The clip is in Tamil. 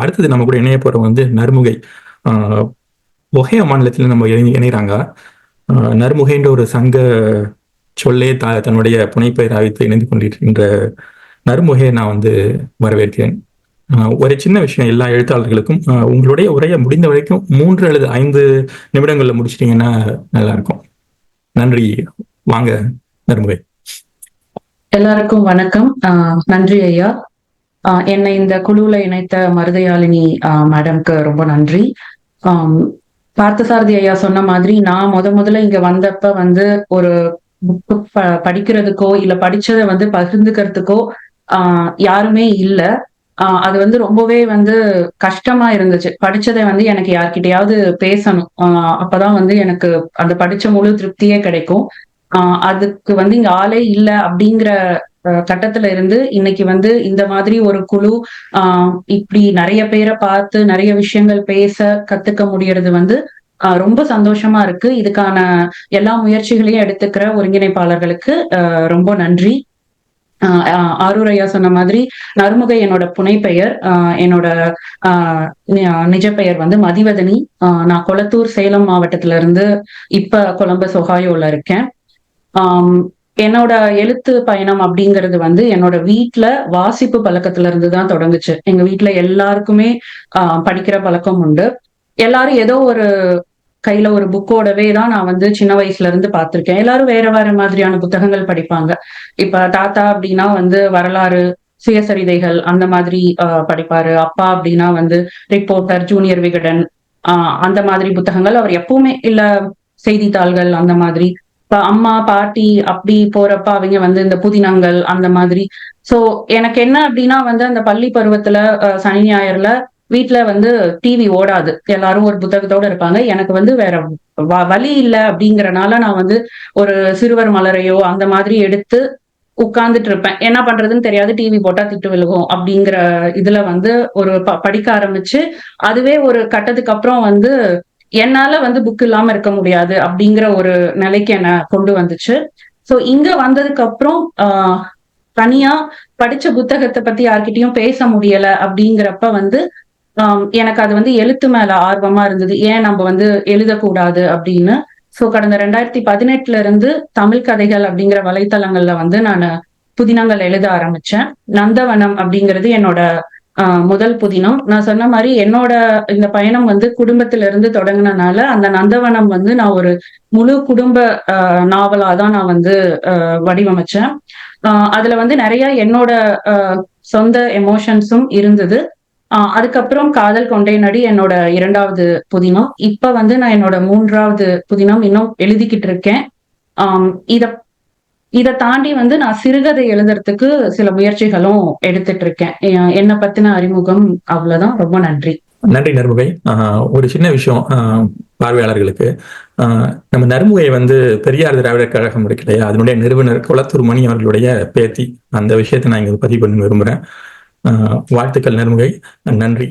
அடுத்தது நம்ம கூட இணைய போற நர்முகை. ஒஹையோ மாநிலத்தில் நம்ம இணைகிறாங்க. நர்முகைன்ற ஒரு சங்க சொல்லே தன்னுடைய புனைப்பெயரை வைத்து இணைந்து கொண்டிருக்கின்ற நர்முகையை நான் வரவேற்கிறேன். ஒரு சின்ன விஷயம் எல்லா எழுத்தாளர்களுக்கும், உங்களுடைய உரையை முடிந்த வரைக்கும் 3 அல்லது 5 நிமிடங்கள்ல முடிச்சிட்டீங்கன்னா நல்லா இருக்கும். நன்றி. வாங்க நர்முகை. எல்லாருக்கும் வணக்கம். நன்றி ஐயா. என்னை இந்த குழுவுல இணைத்த மருதையாளினி மேடம்க்கு ரொம்ப நன்றி. பார்த்தசாரதி ஐயா சொன்ன மாதிரி நான் முதல்ல இங்க வந்தப்ப ஒரு புக்கு படிக்கிறதுக்கோ இல்ல படிச்சதை பகிர்ந்துக்கிறதுக்கோ யாருமே இல்ல. அது ரொம்பவே கஷ்டமா இருந்துச்சு. படிச்சதை எனக்கு யார்கிட்டயாவது பேசணும். அப்பதான் எனக்கு அந்த படிச்ச முழு திருப்தியே கிடைக்கும். அதுக்கு இங்க ஆளே இல்ல அப்படிங்கிற கட்டத்துல இருந்து இன்னைக்கு இந்த மாதிரி ஒரு குழு இப்படி நிறைய பேரை பார்த்து நிறைய விஷயங்கள் பேச கத்துக்க முடியறது ரொம்ப சந்தோஷமா இருக்கு. இதுக்கான எல்லா முயற்சிகளையும் எடுத்துக்கிற ஒருங்கிணைப்பாளர்களுக்கு ரொம்ப நன்றி. ஆரூர் ஐயா சொன்ன மாதிரி நர்முகை என்னோட புனைப்பெயர். என்னோட நிஜ பெயர் மதிவதனி. நான் கொளத்தூர் சேலம் மாவட்டத்துல இருந்து இப்ப கொலம்பஸ் ஒஹாயோல இருக்கேன். என்னோட எழுத்து பயணம் அப்படிங்கிறது என்னோட வீட்டுல வாசிப்பு பழக்கத்துல இருந்துதான் தொடங்குச்சு. எங்க வீட்டுல எல்லாருக்குமே படிக்கிற பழக்கம் உண்டு. எல்லாரும் ஏதோ ஒரு கையில ஒரு புக்கோடவே தான் நான் சின்ன வயசுல இருந்து பார்த்திருக்கேன். எல்லாரும் வேற வேற மாதிரியான புத்தகங்கள் படிப்பாங்க. இப்ப தாத்தா அப்படின்னா வரலாறு, சுயசரிதைகள் அந்த மாதிரி படிப்பாரு. அப்பா அப்படின்னா ரிப்போர்ட்டர், ஜூனியர் விகடன் அந்த மாதிரி புத்தகங்கள் அவர் எப்பவுமே, இல்ல செய்தித்தாள்கள் அந்த மாதிரி. இப்ப அம்மா பாட்டி அப்படி போறப்ப அவங்க இந்த புதினங்கள் அந்த மாதிரி. சோ எனக்கு என்ன அப்படின்னா அந்த பள்ளி பருவத்துல சனி ஞாயிறுல வீட்டுல டிவி ஓடாது. எல்லாரும் ஒரு புத்தகத்தோட இருப்பாங்க. எனக்கு வேற வழி இல்லை அப்படிங்கறனால நான் ஒரு சிறுவர் மலரையோ அந்த மாதிரி எடுத்து உட்கார்ந்துட்டு இருப்பேன். என்ன பண்றதுன்னு தெரியாது, டிவி போட்டா திட்டு விழுகும் அப்படிங்கிற இதுல ஒரு படிக்க ஆரம்பிச்சு, அதுவே ஒரு கட்டத்துக்கு அப்புறம் என்னால புக் இல்லாம இருக்க முடியாது அப்படிங்கிற ஒரு நிலைக்கு என்ன கொண்டு வந்துச்சு. சோ இங்க வந்ததுக்கு அப்புறம் தனியா படிச்ச புத்தகத்தை பத்தி யார்கிட்டயும் பேச முடியல அப்படிங்கிறப்ப எனக்கு அது எழுத்து மேல ஆர்வமா இருந்தது. ஏன் நம்ம எழுதக்கூடாது அப்படின்னு. சோ கடந்த 2018 இருந்து தமிழ் கதைகள் அப்படிங்கிற வலைத்தளங்கள்ல நான் புதினங்கள் எழுத ஆரம்பிச்சேன். நந்தவனம் அப்படிங்கிறது என்னோட முதல் புதினம். நான் சொன்ன மாதிரி என்னோட இந்த பயணம் குடும்பத்தில இருந்து தொடங்கினனால அந்த நந்தவனம் நான் ஒரு முழு குடும்ப நாவலாதான் நான் வடிவமைச்சேன். அதுல நிறைய என்னோட சொந்த எமோஷன்ஸும் இருந்தது. அதுக்கப்புறம் காதல் கொண்டே நடி என்னோட 2வது புதினம். இப்ப நான் என்னோட 3வது புதினம் இன்னும் எழுதிக்கிட்டு இருக்கேன். இத தாண்டி நான் சிறுகதை எழுதுறதுக்கு சில முயற்சிகளும் எடுத்துட்டு இருக்கேன். என்னை பத்தின அறிமுகம் அவ்வளவுதான். ரொம்ப நன்றி. நன்றி நர்முகை. ஒரு சின்ன விஷயம் பார்வையாளர்களுக்கு, நம்ம நர்முகை பெரியார் திராவிடர் கழகம் இருக்கு இல்லையா, அதனுடைய நிறுவனர் கொளத்தூர் மணி அவர்களுடைய பேத்தி. அந்த விஷயத்தை நான் இங்க பதிவு பண்ண விரும்புறேன். வாழ்த்துக்கள் நர்முகை. நன்றி.